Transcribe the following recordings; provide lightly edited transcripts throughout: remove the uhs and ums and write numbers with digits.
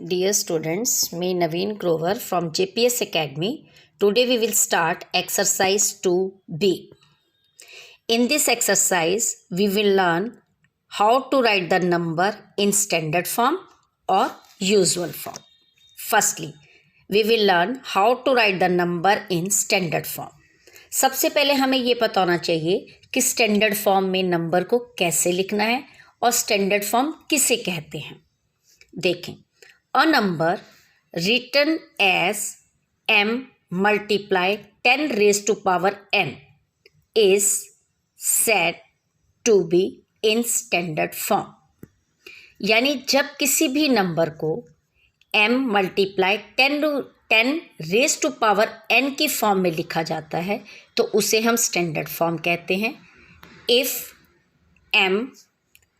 Dear students, me Naveen Grover from JPS Academy. Today we will start exercise 2B. In this exercise, we will learn how to write the number in standard form or usual form. Firstly, we will learn how to write the number in standard form. सबसे पहले हमें ये पता होना चाहिए कि standard form में number को कैसे लिखना है और स्टैंडर्ड फॉर्म किसे कहते हैं. देखें, a number written as m multiply 10 raised to power n is said to be in standard form. यानी जब किसी भी नंबर को m multiply 10 raise to power n की फॉर्म में लिखा जाता है तो उसे हम स्टैंडर्ड फॉर्म कहते हैं. If m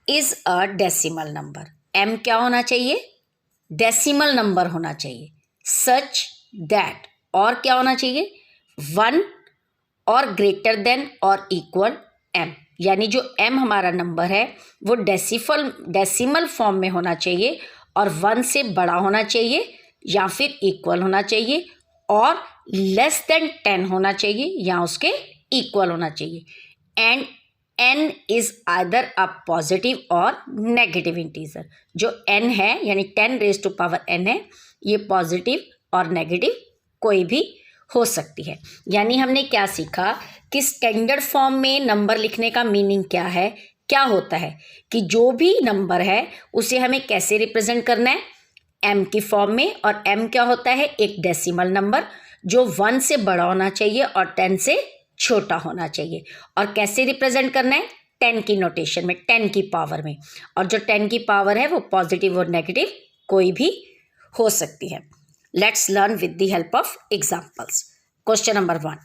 is a decimal number, m क्या होना चाहिए? डेसिमल नंबर होना चाहिए. सच दैट, और क्या होना चाहिए? 1 और ग्रेटर देन और इक्वल m. यानी जो m हमारा नंबर है वो डेसिमल फॉर्म में होना चाहिए और 1 से बड़ा होना चाहिए या फिर इक्वल होना चाहिए और लेस देन 10 होना चाहिए या उसके इक्वल होना चाहिए. And n is either a positive और नेगेटिव इंटीजर. जो n है यानी 10 रेज टू पावर n है, ये पॉजिटिव और नेगेटिव कोई भी हो सकती है. यानी हमने क्या सीखा कि स्टैंडर्ड फॉर्म में नंबर लिखने का मीनिंग क्या है, क्या होता है कि जो भी नंबर है उसे हमें कैसे रिप्रेजेंट करना है, m की फॉर्म में. और m क्या होता है? एक डेसिमल नंबर जो 1 से बड़ा होना चाहिए और 10 से छोटा होना चाहिए. और कैसे रिप्रेजेंट करना है? 10 की नोटेशन में, 10 की पावर में. और जो 10 की पावर है वो पॉजिटिव और नेगेटिव कोई भी हो सकती है. Let's learn with the help of examples. Question number 1,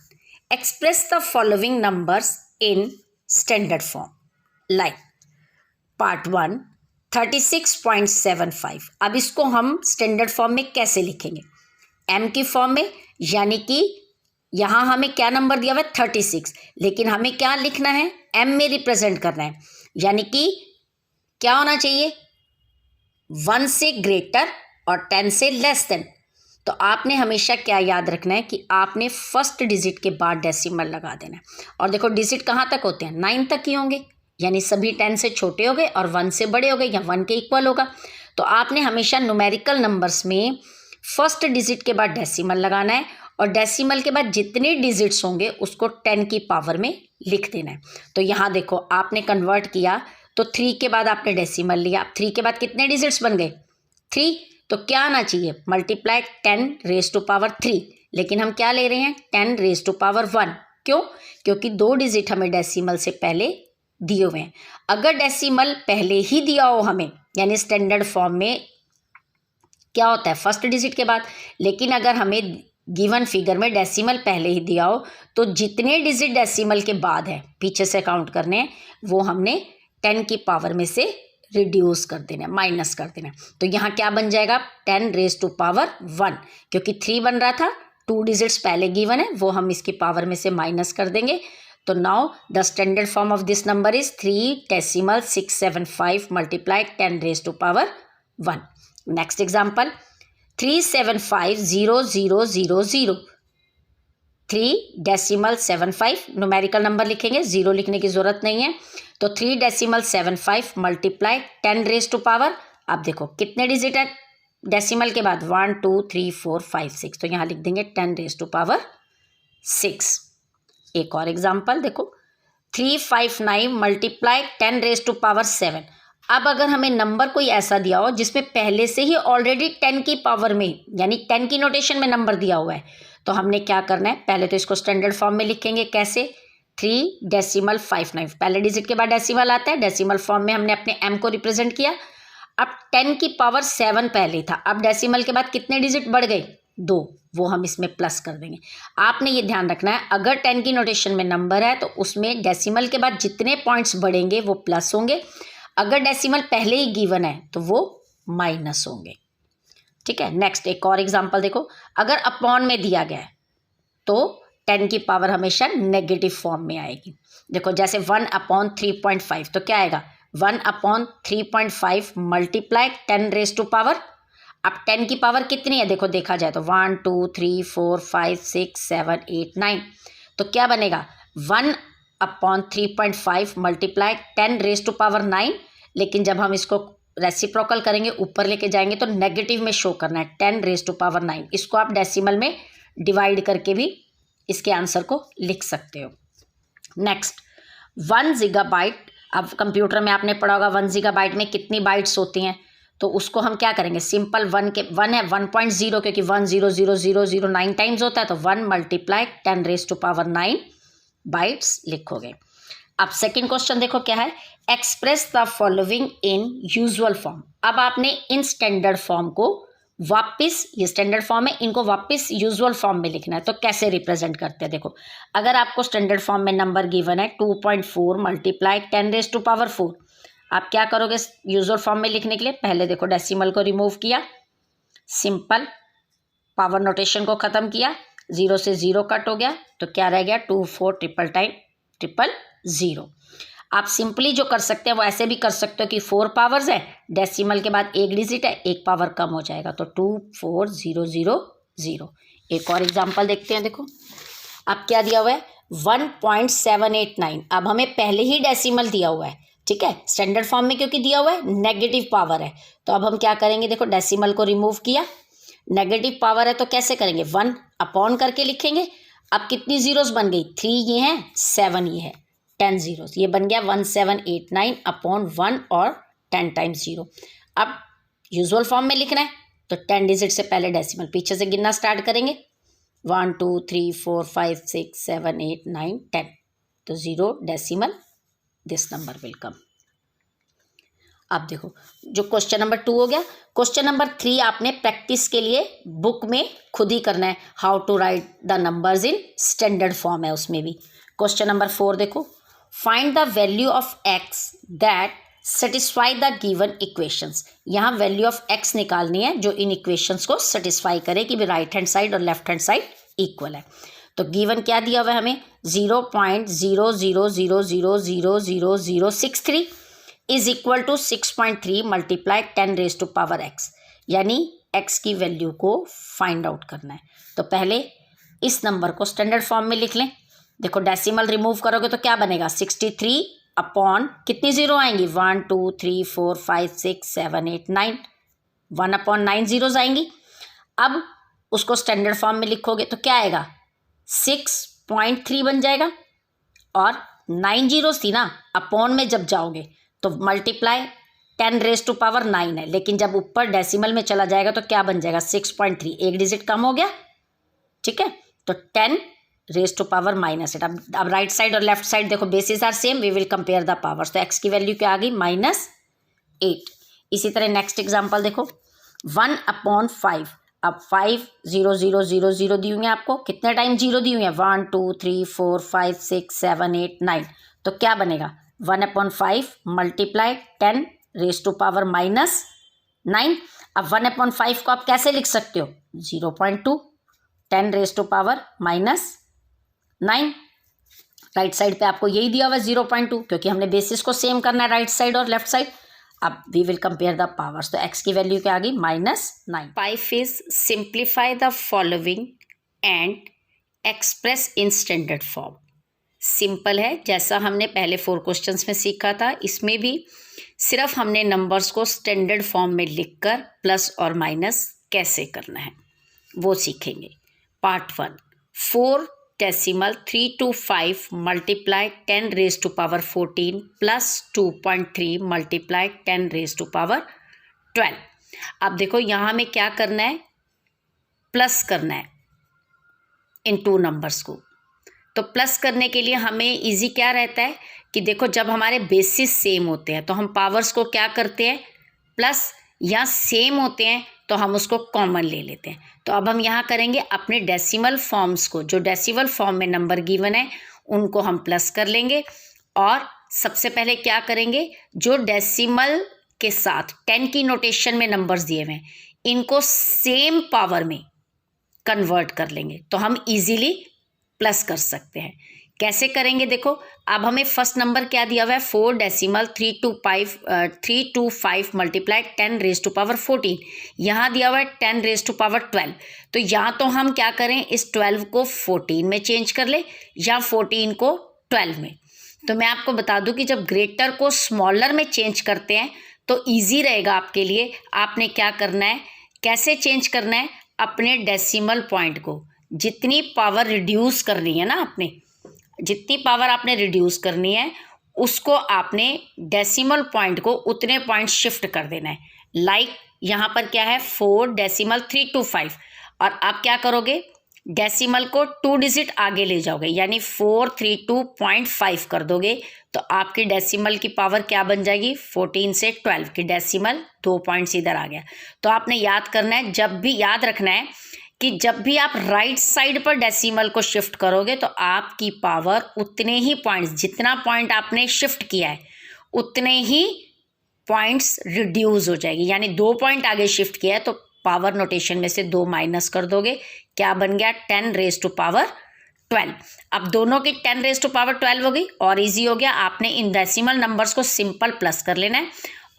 express the following numbers in standard form. Like part 1 36.75. अब इसको हम स्टैंडर्ड फॉर्म में कैसे लिखेंगे? m की फॉर्म में, यानी कि यहाँ हमें क्या नंबर दिया हुआ है? 36. लेकिन हमें क्या लिखना है? m में रिप्रेजेंट करना है. यानी कि क्या होना चाहिए? 1 से ग्रेटर और 10 से लेस देन. तो आपने हमेशा क्या याद रखना है कि आपने फर्स्ट डिजिट के बाद डेसिमल लगा देना है. और देखो डिजिट कहाँ तक होते हैं? 9 तक ही होंगे. यानी सभी 10 से छोटे हो गए और 1 से बड़े हो गए या 1 के इक्वल होगा. तो आपने हमेशा न्यूमेरिकल नंबर्स में फर्स्ट डिजिट के बाद डेसिमल लगाना है और डेसिमल के बाद जितने डिजिट्स होंगे उसको 10 की पावर में लिख देना है. तो यहाँ देखो आपने कन्वर्ट किया तो 3 के बाद आपने डेसिमल लिया. 3 के बाद कितने डिजिट्स बन गए? 3. तो क्या आना चाहिए? Multiply 10 raise to power 3. लेकिन हम क्या ले रहे हैं? 10 रेज टू पावर 1. क्यों? क्योंकि 2 डिजिट हमें डेसिमल से पहले दिए हुए हैं. अगर डेसिमल पहले ही दिया हो हमें, यानी स्टैंडर्ड फॉर्म में क्या होता है? फर्स्ट डिजिट के बाद. लेकिन अगर हमें गिवन फिगर में डेसिमल पहले ही दिया हो तो जितने डिजिट डेसिमल के बाद है पीछे से काउंट करने हैं वो हमने 10 की पावर में से रिड्यूस कर देना है, माइनस कर देना है. तो यहाँ क्या बन जाएगा? 10 रेज टू पावर 1. क्योंकि 3 बन रहा था, 2 डिजिट्स पहले गिवन है, वो हम इसकी पावर में से माइनस कर देंगे. तो now the standard form of this number is 3.675 multiply 10 raise to power 1. Next example 3750000. 3.75 numerical number लिखेंगे, 0 लिखने की जरूरत नहीं है. तो 3.75 मल्टीप्लाई 10 रेज टू पावर. अब देखो कितने डिजिट है डेसिमल के बाद? 1 2 3 4 5 6. तो यहाँ लिख देंगे 10 रेज टू पावर 6. एक और एग्जाम्पल देखो 359 मल्टीप्लाई 10 रेज टू पावर 7. अब अगर हमें नंबर कोई ऐसा दिया हो जिसमें पहले से ही ऑलरेडी 10 की पावर में यानी 10 की नोटेशन में नंबर दिया हुआ है तो हमने क्या करना है? पहले तो इसको स्टैंडर्ड फॉर्म में लिखेंगे. कैसे? 3.59. पहले डिजिट के बाद डेसिमल आता है. डेसिमल फॉर्म में हमने अपने m को रिप्रेजेंट किया. अब 10 की पावर 7 पहले था. अब डेसिमल के बाद कितने डिजिट बढ़ गए? 2. वो हम इसमें प्लस कर देंगे. आपने ये ध्यान रखना है अगर 10 की नोटेशन में नंबर है तो उसमें डेसिमल के बाद जितने पॉइंट्स बढ़ेंगे वो प्लस होंगे. अगर डेसिमल पहले ही गिवन है तो वो माइनस होंगे. ठीक है. नेक्स्ट एक और एग्जांपल देखो. अगर अपॉन में दिया गया है तो 10 की पावर हमेशा नेगेटिव फॉर्म में आएगी. देखो जैसे 1/3.5 तो क्या आएगा? 1/3.5 मल्टीप्लाई 10 रेज टू पावर. अब 10 की पावर कितनी है देखो, देखा जाए तो 1 2 3 4 5 6 7 8 9, तो क्या बनेगा 1/3.5 मल्टीप्लाई 10 रेज टू पावर 9। लेकिन जब हम इसको रेसिप्रोकल करेंगे, ऊपर लेके जाएंगे तो नेगेटिव में शो करना है, 10 रेज टू पावर 9। इसको आप डेसिमल में डिवाइड करके भी इसके आंसर को लिख सकते हो। Next 1 gigabyte. अब कंप्यूटर में आपने पढ़ा होगा 1 गीगाबाइट में कितनी बाइट्स होती हैं, तो उसको हम क्या करेंगे, सिंपल 1 है 1.0, क्योंकि 1000009 टाइम्स होता है, तो 1 multiply 10 raise to power 9 bytes लिखोगे। अब सेकंड क्वेश्चन देखो क्या है, express the following in usual form. अब आपने इन स्टैंडर्ड फॉर्म को वापस, ये स्टैंडर्ड फॉर्म है, इनको वापस यूजुअल फॉर्म में लिखना है। तो कैसे रिप्रेजेंट करते हैं देखो, अगर आपको स्टैंडर्ड फॉर्म में नंबर गिवन है 2.4 मल्टीप्लाई 10 रेज टू पावर 4, आप क्या करोगे यूजुअल फॉर्म में लिखने के लिए, पहले देखो डेसिमल को रिमूव किया, सिंपल पावर नोटेशन को ख़त्म किया, 0 से 0 कट हो गया, तो क्या रह गया 2 4 000। आप सिंपली जो कर सकते हैं वो ऐसे भी कर सकते हो कि 4 पावर्स है, डेसिमल के बाद एक डिजिट है, एक पावर कम हो जाएगा, तो 24000। एक और एग्जांपल देखते हैं, देखो अब क्या दिया हुआ है 1.789। अब हमें पहले ही डेसिमल दिया हुआ है, ठीक है, स्टैंडर्ड फॉर्म में क्योंकि दिया हुआ है, नेगेटिव पावर है, तो अब हम क्या करेंगे देखो, डेसिमल को रिमूव किया, नेगेटिव पावर है तो कैसे करेंगे 1 अपॉन करके लिखेंगे। अब कितनी जीरोस बन गई, 3 ये हैं, 7 ये है, 10 जीरोस, ये बन गया 1789 अपॉन 1 और 10 टाइम्स 0। अब यूजुअल फॉर्म में लिखना है तो 10 डिजिट से पहले डेसिमल, पीछे से गिनना स्टार्ट करेंगे, 1 2 3 4 5 6 7 8 9 10, तो 0 decimal, this number will come. अब देखो जो क्वेश्चन नंबर 2 हो गया, क्वेश्चन नंबर 3 आपने प्रैक्टिस के लिए बुक में खुद ही करना है, how to write the numbers in standard form है उसमें भी। क्वेश्चन नंबर 4 देखो, find the value of x that satisfy the given equations. यहाँ वैल्यू ऑफ एक्स निकालनी है जो इन इक्वेशंस को सेटिस्फाई करे कि राइट हैंड साइड और लेफ्ट हैंड साइड इक्वल है। तो गिवन क्या दिया हुआ है हमें, 0.00000063 is equal to 6.3 multiply 10 raise to power x, यानी एक्स की वैल्यू को फाइंड आउट करना है। तो पहले इस नंबर को स्टैंडर्ड फॉर्म में लिख लें, देखो डेसिमल रिमूव करोगे तो क्या बनेगा 63 अपॉन कितनी जीरो आएंगी 1 2 3 4 5 6 7 8 9, 1 अपॉन 9 जीरोज आएंगी। अब उसको स्टैंडर्ड फॉर्म में लिखोगे तो क्या आएगा 6.3 बन जाएगा, और 9 जीरोस थी ना, अपॉन में जब जाओगे तो मल्टीप्लाई 10 रेज टू पावर 9 है, लेकिन जब ऊपर डेसिमल में चला जाएगा तो क्या बन जाएगा 6.3, एक डिजिट कम हो गया, ठीक है, तो 10 रेज टू पावर -8। अब राइट साइड और लेफ्ट साइड देखो basis are same, we will compare the powers, तो एक्स की वैल्यू क्या आ गई -8। इसी तरह नेक्स्ट एग्जांपल देखो 1 अपॉन 5। अब 5 0 0 0 0 दी हुई है आपको, कितने टाइम 0 दी हुई है 1 2 3 4 5 6 7 8 9, तो क्या बनेगा 1 upon 5 multiply 10 raise to power -9। अब 1 अपॉन 5 को आप कैसे लिख सकते हो 0.2, 10 raise to power -9। Right side पे आपको यही दिया हुआ है 0.2, क्योंकि हमने बेसिस को सेम करना है राइट साइड और लेफ्ट साइड। अब we will compare the powers, तो एक्स की वैल्यू क्या आ गई -9। 5 is simplify the following and express in standard form. Simple है, जैसा हमने पहले 4 क्वेश्चंस में सीखा था, इसमें भी सिर्फ हमने नंबर्स को स्टैंडर्ड फॉर्म में लिखकर प्लस और माइनस कैसे करना है वो सीखेंगे। Part 1, 4 decimal 325 multiply 10 raise to power 14 plus 2.3 multiply 10 raise to power 12। अब देखो यहाँ हमें क्या करना है, प्लस करना है इन 2 नंबर्स को। तो प्लस करने के लिए हमें इजी क्या रहता है कि देखो जब हमारे बेसिस सेम होते हैं तो हम पावर्स को क्या करते हैं प्लस, या सेम होते हैं तो हम उसको कॉमन ले लेते हैं। तो अब हम यहाँ करेंगे अपने डेसिमल फॉर्म्स को, जो डेसिमल फॉर्म में नंबर गिवन है उनको हम प्लस कर लेंगे, और सबसे पहले क्या करेंगे जो डेसिमल के साथ 10 की नोटेशन में नंबर्स दिए हुए हैं इनको सेम पावर में कन्वर्ट कर लेंगे, तो हम इजीली प्लस कर सकते हैं। कैसे करेंगे देखो, अब हमें फर्स्ट नंबर क्या दिया हुआ है 4.325 मल्टीप्लाई 10⁻14, यहाँ दिया हुआ है 10⁻12। तो या तो हम क्या करें, इस 12 को 14 में चेंज कर ले या 14 को 12 में। तो मैं आपको बता दूं कि जब ग्रेटर को स्मॉलर में चेंज करते हैं तो ईजी रहेगा आपके लिए। आपने क्या करना है, कैसे चेंज करना है, अपने डेसिमल पॉइंट को, जितनी पावर रिड्यूस करनी है ना, आपने जितनी पावर आपने रिड्यूस करनी है उसको आपने डेसिमल पॉइंट को उतने पॉइंट शिफ्ट कर देना है। लाइक यहाँ पर क्या है 4.325, और आप क्या करोगे, डेसिमल को 2 डिजिट आगे ले जाओगे, यानी 432.5 कर दोगे, तो आपकी डेसिमल की पावर क्या बन जाएगी, 14 से 12 की डेसिमल 2 पॉइंट्स इधर आ गया। तो आपने याद करना है, जब भी याद रखना है कि जब भी आप राइट साइड पर डेसिमल को शिफ्ट करोगे तो आपकी पावर उतने ही पॉइंट्स, जितना पॉइंट आपने शिफ्ट किया है उतने ही पॉइंट्स रिड्यूस हो जाएगी। यानी 2 पॉइंट आगे शिफ्ट किया है तो पावर नोटेशन में से 2 माइनस कर दोगे, क्या बन गया 10⁻12। अब दोनों की 10⁻12 हो गई और इजी हो गया। आपने इन डेसिमल नंबर्स को सिंपल प्लस कर लेना है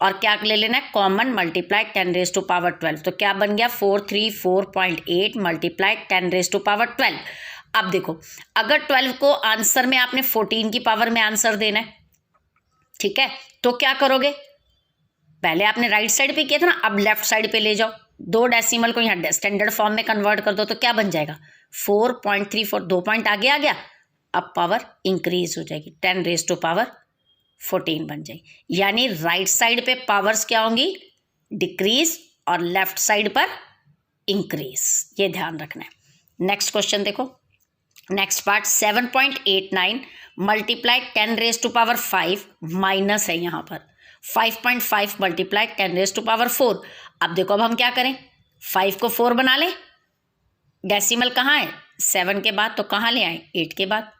और क्या ले लेना है, कॉमन मल्टीप्लाई 10⁻12। तो क्या बन गया 434.8 मल्टीप्लाई 10⁻12। अब देखो, अगर 12 को आंसर में आपने 14 की पावर में आंसर देना है, ठीक है, तो क्या करोगे, पहले आपने राइट साइड पे किया था ना, अब लेफ्ट साइड पे ले जाओ, 2 डेसिमल को यहाँ स्टैंडर्ड फॉर्म में कन्वर्ट कर दो, तो क्या बन जाएगा 4.34, 2 पॉइंट आगे आ गया, अब पावर इंक्रीज हो जाएगी, 10⁻14 बन जाएगी। यानी राइट साइड पे पावर्स क्या होंगी, डिक्रीज, और लेफ्ट साइड पर इंक्रीज, ये ध्यान रखना है। नेक्स्ट क्वेश्चन देखो, नेक्स्ट पार्ट 7.89 मल्टीप्लाई 10⁻5 माइनस है यहाँ पर 5.5 मल्टीप्लाई 10⁻4। अब देखो, अब हम क्या करें, 5 को 4 बना लें, डेसिमल कहाँ है 7 के बाद, तो कहाँ ले आए 8 के बाद,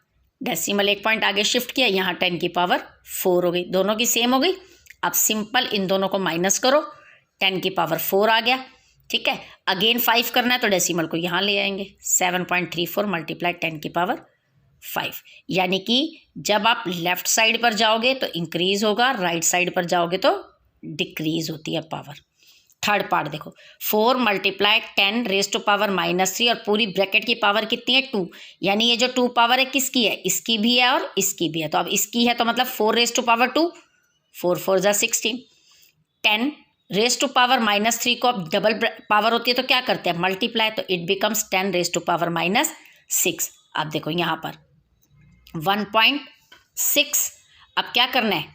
डेसिमल 1 पॉइंट आगे शिफ्ट किया, यहाँ 10⁻4 हो गई, दोनों की सेम हो गई। अब सिंपल इन दोनों को माइनस करो, 10⁻4 आ गया, ठीक है। अगेन 5 करना है तो डेसिमल को यहाँ ले आएंगे, 7.34 मल्टीप्लाई 10⁻5। यानी कि जब आप लेफ्ट साइड पर जाओगे तो इंक्रीज होगा, राइट साइड पर जाओगे तो डिक्रीज होती है पावर। थर्ड पार्ट देखो, 4 मल्टीप्लाई 10⁻³ और पूरी ब्रैकेट की पावर कितनी है 2, यानी ये जो 2 पावर है किसकी है, इसकी भी है और इसकी भी है। तो अब इसकी है तो मतलब 4⁻², 4 4 जा 16, 10⁻³ को अब डबल पावर होती है तो क्या करते हैं मल्टीप्लाई, तो इट बिकम्स 10⁻6। अब देखो यहाँ पर 1.6, अब क्या करना है,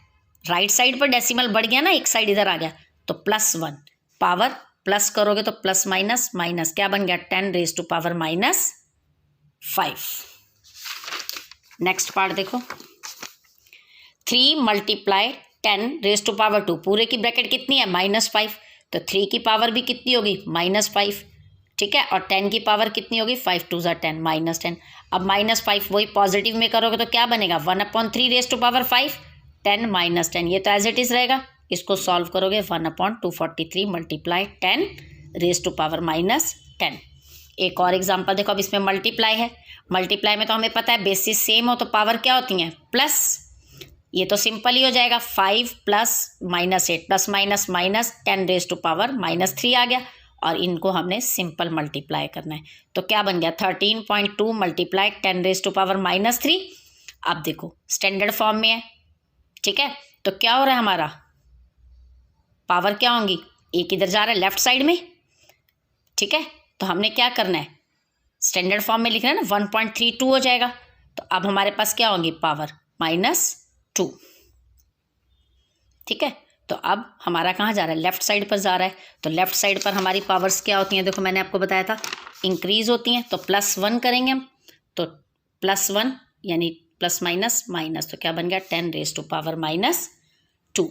राइट साइड पर डेसिमल बढ़ गया ना, एक साइड इधर आ गया, तो +1, पावर प्लस करोगे तो प्लस माइनस माइनस, क्या बन गया 10⁻⁵। नेक्स्ट पार्ट देखो, 3 मल्टीप्लाई 10⁻², पूरे की ब्रैकेट कितनी है -5, तो 3 की पावर भी कितनी होगी -5, ठीक है, और 10 की पावर कितनी होगी 5 2 ज़ा 10, -10। अब -5 वही पॉजिटिव में करोगे तो क्या बनेगा 1/3⁵, 10 -10, ये तो एज इट इज़ रहेगा। इसको सॉल्व करोगे 1/243 मल्टीप्लाई 10⁻⁻10। एक और एग्जांपल देखो, अब इसमें मल्टीप्लाई है, मल्टीप्लाई में तो हमें पता है बेसिस सेम हो तो पावर क्या होती हैं प्लस, ये तो सिंपल ही हो जाएगा, 5 + -8 प्लस माइनस माइनस 10⁻³ आ गया, और इनको हमने सिंपल मल्टीप्लाई करना है, तो क्या बन गया 13.2 मल्टीप्लाई 10⁻⁻3। अब देखो स्टैंडर्ड फॉर्म में है, ठीक है, तो क्या हो रहा है हमारा, पावर क्या होंगी, एक इधर जा रहा है लेफ्ट साइड में, ठीक है, तो हमने क्या करना है स्टैंडर्ड फॉर्म में लिखना है ना, 1.32 हो जाएगा, तो अब हमारे पास क्या होंगी पावर -2, ठीक है। तो अब हमारा कहाँ जा रहा है, लेफ्ट साइड पर जा रहा है, तो लेफ्ट साइड पर हमारी पावर्स क्या होती हैं, देखो मैंने आपको बताया था इंक्रीज होती हैं, तो +1 करेंगे हम, तो +1 यानी प्लस माइनस माइनस, तो क्या बन गया 10⁻⁻2।